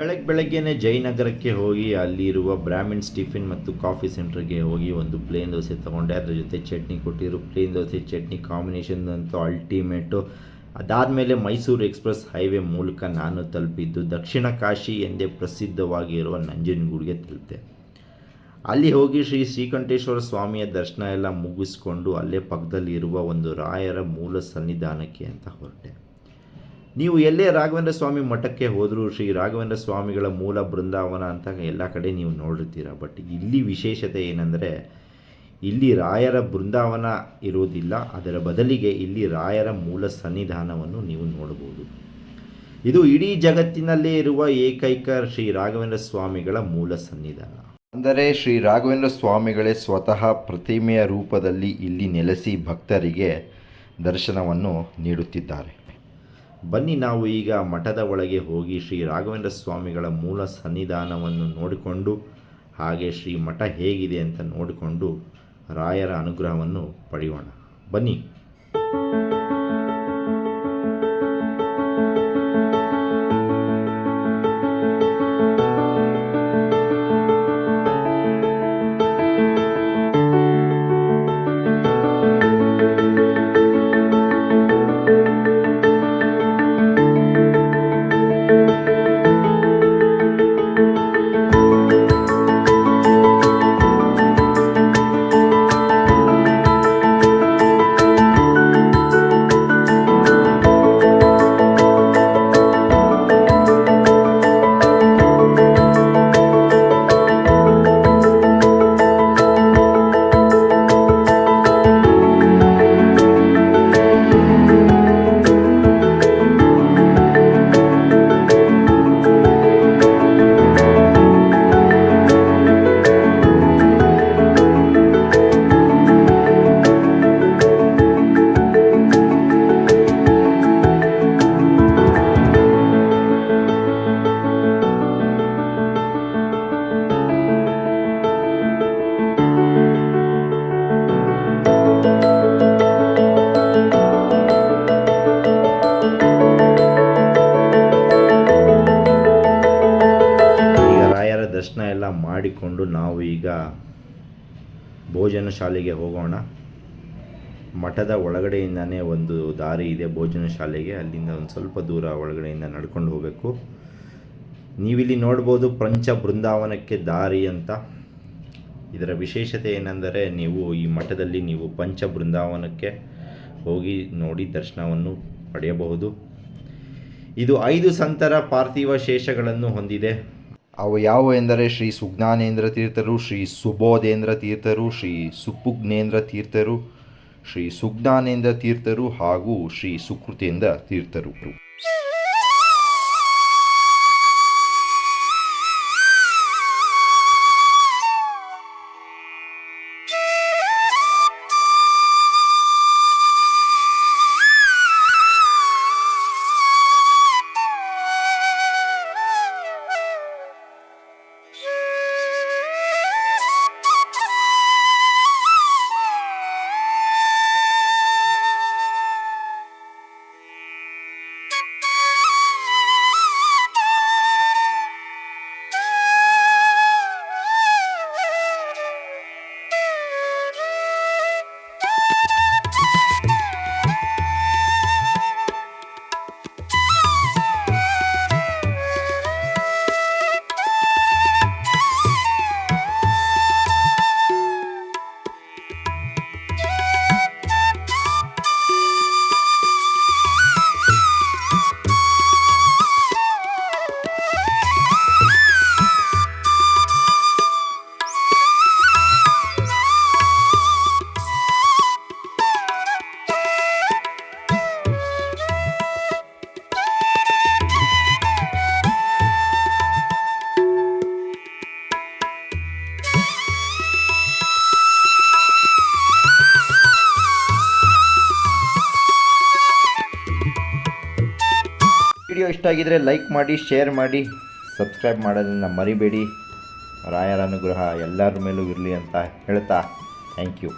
ಬೆಳಗ್ಗೆನೆ ಜಯನಗರಕ್ಕೆ ಹೋಗಿ ಅಲ್ಲಿರುವ ಬ್ರಾಹ್ಮಿನ್ಸ್ ಟಿಫಿನ್ ಮತ್ತು ಕಾಫಿ ಸೆಂಟರ್ಗೆ ಹೋಗಿ ಒಂದು ಪ್ಲೇನ್ ದೋಸೆ ತೊಗೊಂಡೆ. ಅದ್ರ ಜೊತೆ ಚಟ್ನಿ ಕೊಟ್ಟಿರು. ಪ್ಲೇನ್ ದೋಸೆ ಚಟ್ನಿ ಕಾಂಬಿನೇಷನ್ ಅಂತೂ ಅಲ್ಟಿಮೇಟು. ಅದಾದಮೇಲೆ ಮೈಸೂರು ಎಕ್ಸ್ಪ್ರೆಸ್ ಹೈವೇ ಮೂಲಕ ನಾನು ತಲುಪಿದ್ದು ದಕ್ಷಿಣ ಕಾಶಿ ಎಂದೇ ಪ್ರಸಿದ್ಧವಾಗಿರುವ ನಂಜನಗೂಡಿಗೆ ತಲುಪಿದೆ. ಅಲ್ಲಿ ಹೋಗಿ ಶ್ರೀಕಂಠೇಶ್ವರ ಸ್ವಾಮಿಯ ದರ್ಶನ ಎಲ್ಲ ಮುಗಿಸ್ಕೊಂಡು ಅಲ್ಲೇ ಪಕ್ಕದಲ್ಲಿರುವ ಒಂದು ರಾಯರ ಮೂಲ ಸನ್ನಿಧಾನಕ್ಕೆ ಅಂತ ಹೊರಟೆ. ನೀವು ಎಲ್ಲೇ ರಾಘವೇಂದ್ರ ಸ್ವಾಮಿ ಮಠಕ್ಕೆ ಹೋದರೂ ಶ್ರೀ ರಾಘವೇಂದ್ರ ಸ್ವಾಮಿಗಳ ಮೂಲ ಬೃಂದಾವನ ಅಂತ ಎಲ್ಲ ಕಡೆ ನೀವು ನೋಡಿರ್ತೀರ. ಬಟ್ ಇಲ್ಲಿ ವಿಶೇಷತೆ ಏನಂದರೆ ಇಲ್ಲಿ ರಾಯರ ಬೃಂದಾವನ ಇರೋದಿಲ್ಲ, ಅದರ ಬದಲಿಗೆ ಇಲ್ಲಿ ರಾಯರ ಮೂಲ ಸನ್ನಿಧಾನವನ್ನು ನೀವು ನೋಡಬಹುದು. ಇದು ಇಡೀ ಜಗತ್ತಿನಲ್ಲೇ ಇರುವ ಏಕೈಕ ಶ್ರೀ ರಾಘವೇಂದ್ರ ಸ್ವಾಮಿಗಳ ಮೂಲ ಸನ್ನಿಧಾನ. ಅಂದರೆ ಶ್ರೀ ರಾಘವೇಂದ್ರ ಸ್ವಾಮಿಗಳೇ ಸ್ವತಃ ಪ್ರತಿಮೆಯ ರೂಪದಲ್ಲಿ ಇಲ್ಲಿ ನೆಲೆಸಿ ಭಕ್ತರಿಗೆ ದರ್ಶನವನ್ನು ನೀಡುತ್ತಿದ್ದಾರೆ. ಬನ್ನಿ ನಾವು ಈಗ ಮಠದ ಒಳಗೆ ಹೋಗಿ ಶ್ರೀ ರಾಘವೇಂದ್ರ ಸ್ವಾಮಿಗಳ ಮೂಲ ಸನ್ನಿಧಾನವನ್ನು ನೋಡಿಕೊಂಡು ಹಾಗೆ ಶ್ರೀ ಮಠ ಹೇಗಿದೆ ಅಂತ ನೋಡಿಕೊಂಡು ರಾಯರ ಅನುಗ್ರಹವನ್ನು ಪಡೆಯೋಣ. ಬನ್ನಿ. ದರ್ಶನ ಎಲ್ಲ ಮಾಡಿಕೊಂಡು ನಾವು ಈಗ ಭೋಜನ ಶಾಲೆಗೆ ಹೋಗೋಣ. ಮಠದ ಒಳಗಡೆಯಿಂದನೇ ಒಂದು ದಾರಿ ಇದೆ ಭೋಜನ ಶಾಲೆಗೆ, ಅಲ್ಲಿಂದ ಒಂದು ಸ್ವಲ್ಪ ದೂರ ಒಳಗಡೆಯಿಂದ ನಡ್ಕೊಂಡು ಹೋಗಬೇಕು. ನೀವಿಲ್ಲಿ ನೋಡ್ಬೋದು ಪಂಚ ಬೃಂದಾವನಕ್ಕೆ ದಾರಿ ಅಂತ. ಇದರ ವಿಶೇಷತೆ ಏನೆಂದರೆ ನೀವು ಈ ಮಠದಲ್ಲಿ ನೀವು ಪಂಚ ಬೃಂದಾವನಕ್ಕೆ ಹೋಗಿ ನೋಡಿ ದರ್ಶನವನ್ನು ಪಡೆಯಬಹುದು. ಇದು 5 ಸಂತರ ಪಾರ್ಥಿವ ಶೇಷಗಳನ್ನು ಹೊಂದಿದೆ. ಅವು ಯಾವುವು ಎಂದರೆ ಶ್ರೀ ಸುಜ್ಞಾನೇಂದ್ರ ತೀರ್ಥರು, ಶ್ರೀ ಸುಬೋಧೇಂದ್ರ ತೀರ್ಥರು, ಶ್ರೀ ಸುಪುಗ್ನೇಂದ್ರ ತೀರ್ಥರು, ಶ್ರೀ ಸುಜ್ಞಾನೇಂದ್ರ ತೀರ್ಥರು ಹಾಗೂ ಶ್ರೀ ಸುಕೃತೇಂದ್ರ ತೀರ್ಥರು. ವಿಡಿಯೋ ಇಷ್ಟ ಆಗಿದರೆ ಲೈಕ್ ಮಾಡಿ, ಶೇರ್ ಮಾಡಿ, ಸಬ್ಸ್ಕ್ರೈಬ್ ಮಾಡೋದನ್ನು ಮರಿಬೇಡಿ. ರಾಯರ ಅನುಗ್ರಹ ಎಲ್ಲರ ಮೇಲೂ ಇರಲಿ ಅಂತ ಹೇಳ್ತಾ ಥ್ಯಾಂಕ್ ಯು.